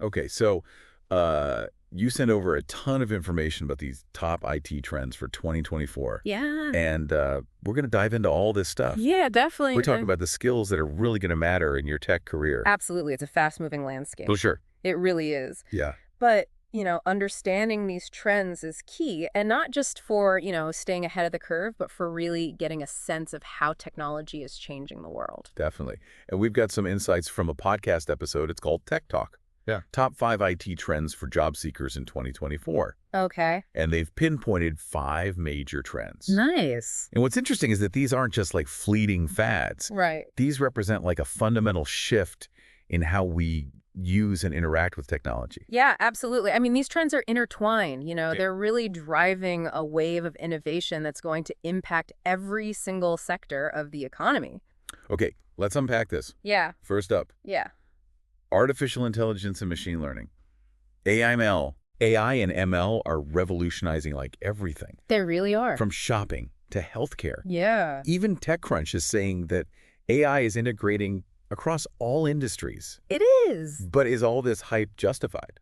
Okay, so you sent over a ton of information about these top IT trends for 2024. Yeah. And we're going to dive into all this stuff. Yeah, definitely. We're talking about the skills that are really going to matter in your tech career. Absolutely. It's a fast-moving landscape. Oh, sure. It really is. Yeah. But, understanding these trends is key, and not just for, staying ahead of the curve, but for really getting a sense of how technology is changing the world. Definitely. And we've got some insights from a podcast episode. It's called Tech Talk. Yeah. Top 5 IT trends for job seekers in 2024. Okay. And they've pinpointed 5 major trends. Nice. And what's interesting is that these aren't just like fleeting fads. Right. These represent like a fundamental shift in how we use and interact with technology. Yeah, absolutely. I mean, these trends are intertwined, They're really driving a wave of innovation that's going to impact every single sector of the economy. Okay, let's unpack this. Yeah. First up, Yeah. artificial intelligence and machine learning. AIML. AI and ML are revolutionizing like everything. They really are. From shopping to healthcare. Yeah. Even TechCrunch is saying that AI is integrating across all industries. It is. But is all this hype justified?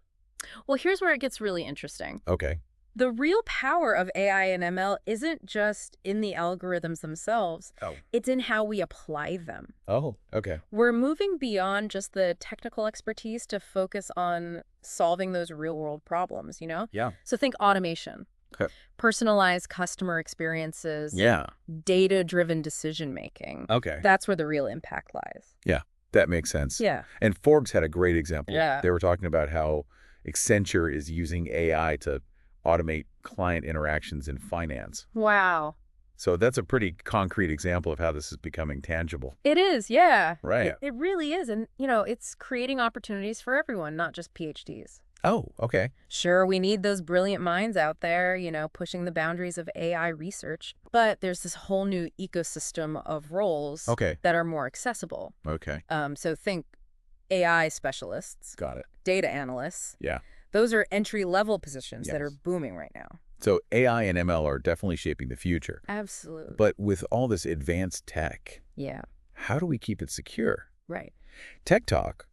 Well, here's where it gets really interesting. Okay. The real power of AI and ML isn't just in the algorithms themselves. Oh. It's in how we apply them. Oh, okay. We're moving beyond just the technical expertise to focus on solving those real-world problems, Yeah. So think automation, Okay. personalized customer experiences, Yeah. data-driven decision-making. Okay. That's where the real impact lies. Yeah, that makes sense. Yeah. And Forbes had a great example. Yeah. They were talking about how Accenture is using AI to automate client interactions in finance. Wow. So that's a pretty concrete example of how this is becoming tangible. It is, yeah. Right. It really is. And, it's creating opportunities for everyone, not just PhDs. Oh, okay. Sure, we need those brilliant minds out there, pushing the boundaries of AI research. But there's this whole new ecosystem of roles that are more accessible. Okay. So think AI specialists, Got it. data analysts. Yeah. Those are entry-level positions that are Yes. booming right now. So AI and ML are definitely shaping the future. Absolutely. But with all this advanced tech, Yeah, how do we keep it secure? right. Tech Talk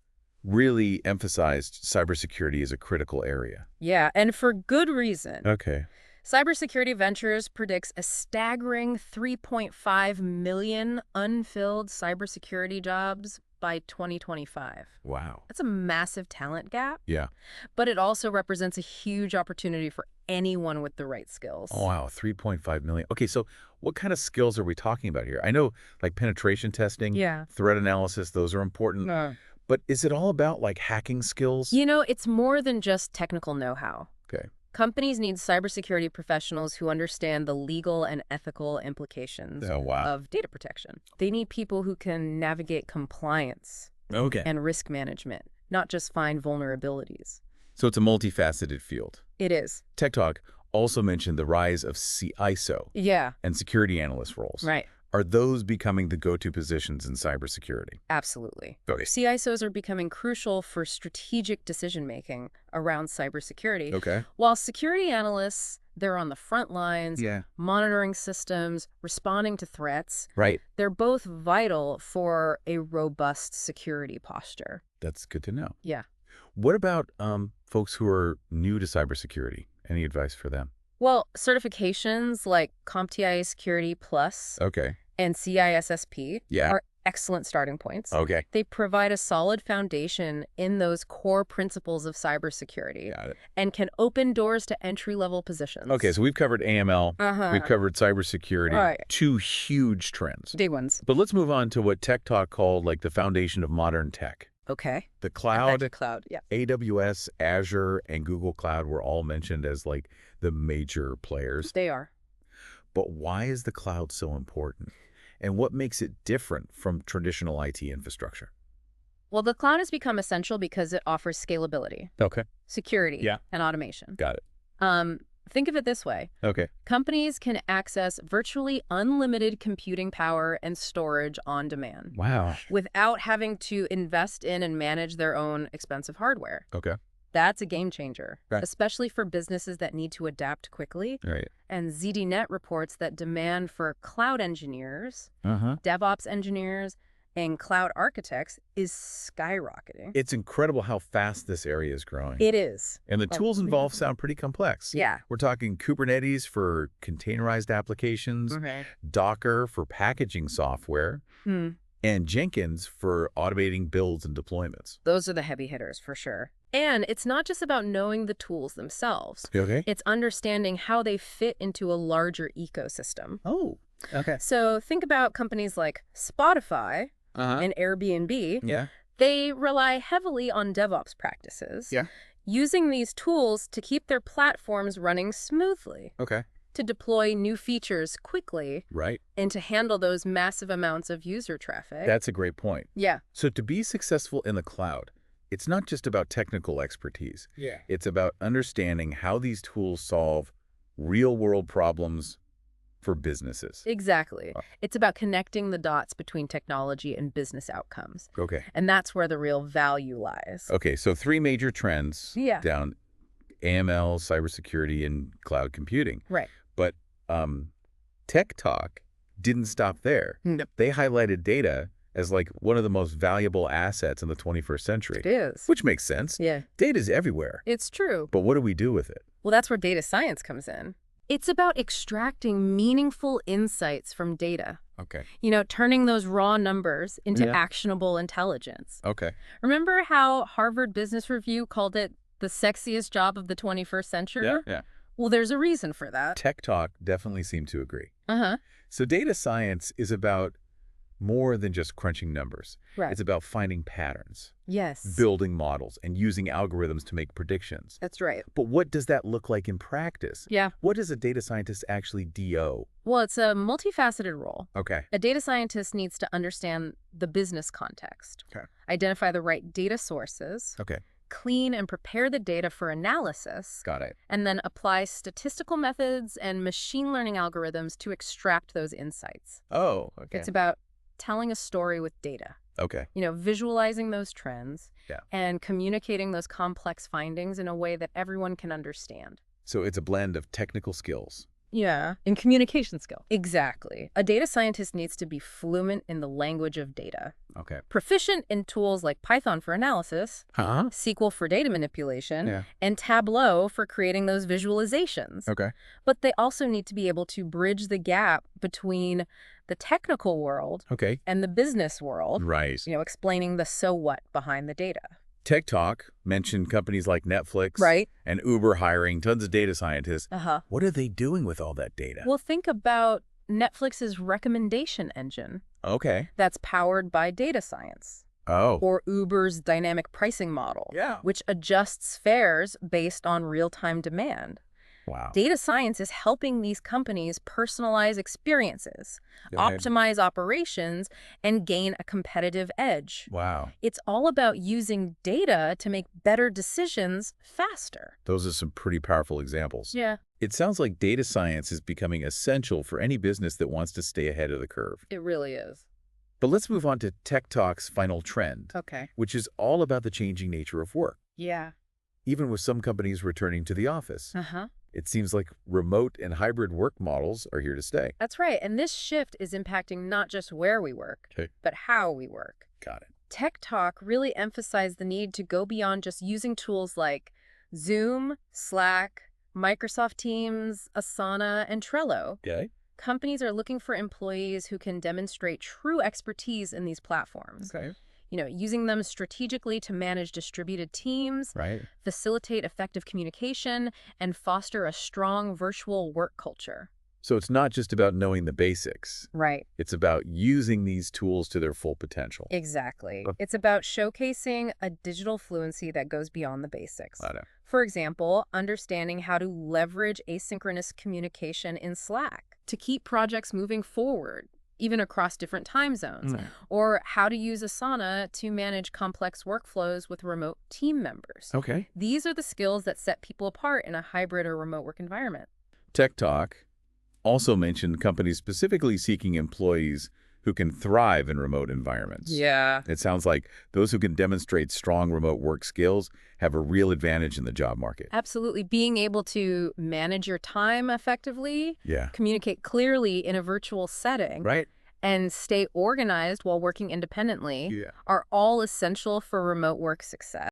really emphasized cybersecurity as a critical area. Yeah, and for good reason. Okay. Cybersecurity Ventures predicts a staggering 3.5 million unfilled cybersecurity jobs by 2025. Wow. That's a massive talent gap, Yeah. but it also represents a huge opportunity for anyone with the right skills. Oh, wow. 3.5 million. Okay, so what kind of skills are we talking about here? I know like penetration testing, Yeah. threat analysis, those are important. But is it all about like hacking skills? It's more than just technical know-how. Okay. Companies need cybersecurity professionals who understand the legal and ethical implications Oh, wow. of data protection. They need people who can navigate compliance Okay. and risk management, not just find vulnerabilities. So it's a multifaceted field. It is. Tech Talk also mentioned the rise of CISO Yeah, and security analyst roles. right. Are those becoming the go-to positions in cybersecurity? Absolutely. Okay. CISOs are becoming crucial for strategic decision-making around cybersecurity. Okay. While security analysts, they're on the front lines, Yeah. monitoring systems, responding to threats. Right. They're both vital for a robust security posture. That's good to know. Yeah. What about folks who are new to cybersecurity? Any advice for them? Well, certifications like CompTIA Security Plus Okay. and CISSP Yeah. are excellent starting points. Okay. They provide a solid foundation in those core principles of cybersecurity Got it. and can open doors to entry-level positions. Okay, so we've covered AML. Uh-huh. We've covered cybersecurity. Right. 2 huge trends. Big ones. But let's move on to what Tech Talk called like the foundation of modern tech. Okay. The cloud, Cloud, yeah. AWS, Azure, and Google Cloud were all mentioned as like the major players. They are. But why is the cloud so important? And what makes it different from traditional IT infrastructure? Well, the cloud has become essential because it offers scalability, Okay. security, Yeah. and automation. Got it. Think of it this way. Okay. Companies can access virtually unlimited computing power and storage on demand Wow. without having to invest in and manage their own expensive hardware. Okay. That's a game changer, Right. especially for businesses that need to adapt quickly. Right. And ZDNet reports that demand for cloud engineers, Uh-huh. DevOps engineers, and cloud architects is skyrocketing. It's incredible how fast this area is growing. It is. And the tools involved sound pretty complex. Yeah. We're talking Kubernetes for containerized applications, Docker for packaging software, and Jenkins for automating builds and deployments. Those are the heavy hitters for sure. And it's not just about knowing the tools themselves. Okay. It's understanding how they fit into a larger ecosystem. Oh, okay. So think about companies like Spotify and Airbnb. Yeah. They rely heavily on DevOps practices. Yeah. Using these tools to keep their platforms running smoothly. Okay. To deploy new features quickly. Right. And to handle those massive amounts of user traffic. That's a great point. Yeah. So to be successful in the cloud, it's not just about technical expertise. Yeah. It's about understanding how these tools solve real-world problems for businesses. Exactly. It's about connecting the dots between technology and business outcomes. Okay. And that's where the real value lies. Okay, so 3 major trends down: AML, cybersecurity, and cloud computing. Right. But Tech Talk didn't stop there. Nope. They highlighted data as like one of the most valuable assets in the 21st century. It is. Which makes sense. Yeah. Data's everywhere. It's true. But what do we do with it? Well, that's where data science comes in. It's about extracting meaningful insights from data. Okay. You know, turning those raw numbers into actionable intelligence. Okay. Remember how Harvard Business Review called it the sexiest job of the 21st century? Yeah. Well, there's a reason for that. Tech Talk definitely seemed to agree. Uh-huh. So data science is about more than just crunching numbers. Right. It's about finding patterns, Yes. building models, and using algorithms to make predictions. That's right. But what does that look like in practice? Yeah. What does a data scientist actually do? Well, it's a multifaceted role. Okay. A data scientist needs to understand the business context, identify the right data sources, Okay. clean and prepare the data for analysis, Got it. and then apply statistical methods and machine learning algorithms to extract those insights. Oh, okay. It's about telling a story with data, Okay. you know, visualizing those trends Yeah. and communicating those complex findings in a way that everyone can understand. So it's a blend of technical skills. Yeah, and communication skill. Exactly. A data scientist needs to be fluent in the language of data, Okay. proficient in tools like Python for analysis, Huh? SQL for data manipulation, Yeah. and Tableau for creating those visualizations. Okay. But they also need to be able to bridge the gap between the technical world Okay. and the business world, Right. you know, explaining the so what behind the data. Tech Talk mentioned companies like Netflix Right. and Uber hiring tons of data scientists. Uh-huh. What are they doing with all that data? Well, think about Netflix's recommendation engine Okay. that's powered by data science. Oh. Or Uber's dynamic pricing model, Yeah. which adjusts fares based on real-time demand. Wow. Data science is helping these companies personalize experiences, Go ahead. optimize operations, and gain a competitive edge. Wow. It's all about using data to make better decisions faster. Those are some pretty powerful examples. Yeah, It sounds like data science is becoming essential for any business that wants to stay ahead of the curve. it really is. But let's move on to Tech Talk's final trend, Okay. which is all about the changing nature of work. Yeah. Even with some companies returning to the office, Uh-huh. it seems like remote and hybrid work models are here to stay. That's right. And this shift is impacting not just where we work, Okay. but how we work. Got it. Tech Talk really emphasized the need to go beyond just using tools like Zoom, Slack, Microsoft Teams, Asana, and Trello. Okay. Companies are looking for employees who can demonstrate true expertise in these platforms. Okay. You know, using them strategically to manage distributed teams, Right. facilitate effective communication, and foster a strong virtual work culture. So it's not just about knowing the basics. Right. It's about using these tools to their full potential. Exactly. Okay. It's about showcasing a digital fluency that goes beyond the basics. Got it. For example, understanding how to leverage asynchronous communication in Slack to keep projects moving forward, even across different time zones, or how to use Asana to manage complex workflows with remote team members. Okay. These are the skills that set people apart in a hybrid or remote work environment. Tech Talk also mentioned companies specifically seeking employees who can thrive in remote environments. Yeah. It sounds like those who can demonstrate strong remote work skills have a real advantage in the job market. Absolutely. Being able to manage your time effectively, Yeah. communicate clearly in a virtual setting, Right. and stay organized while working independently Yeah. are all essential for remote work success.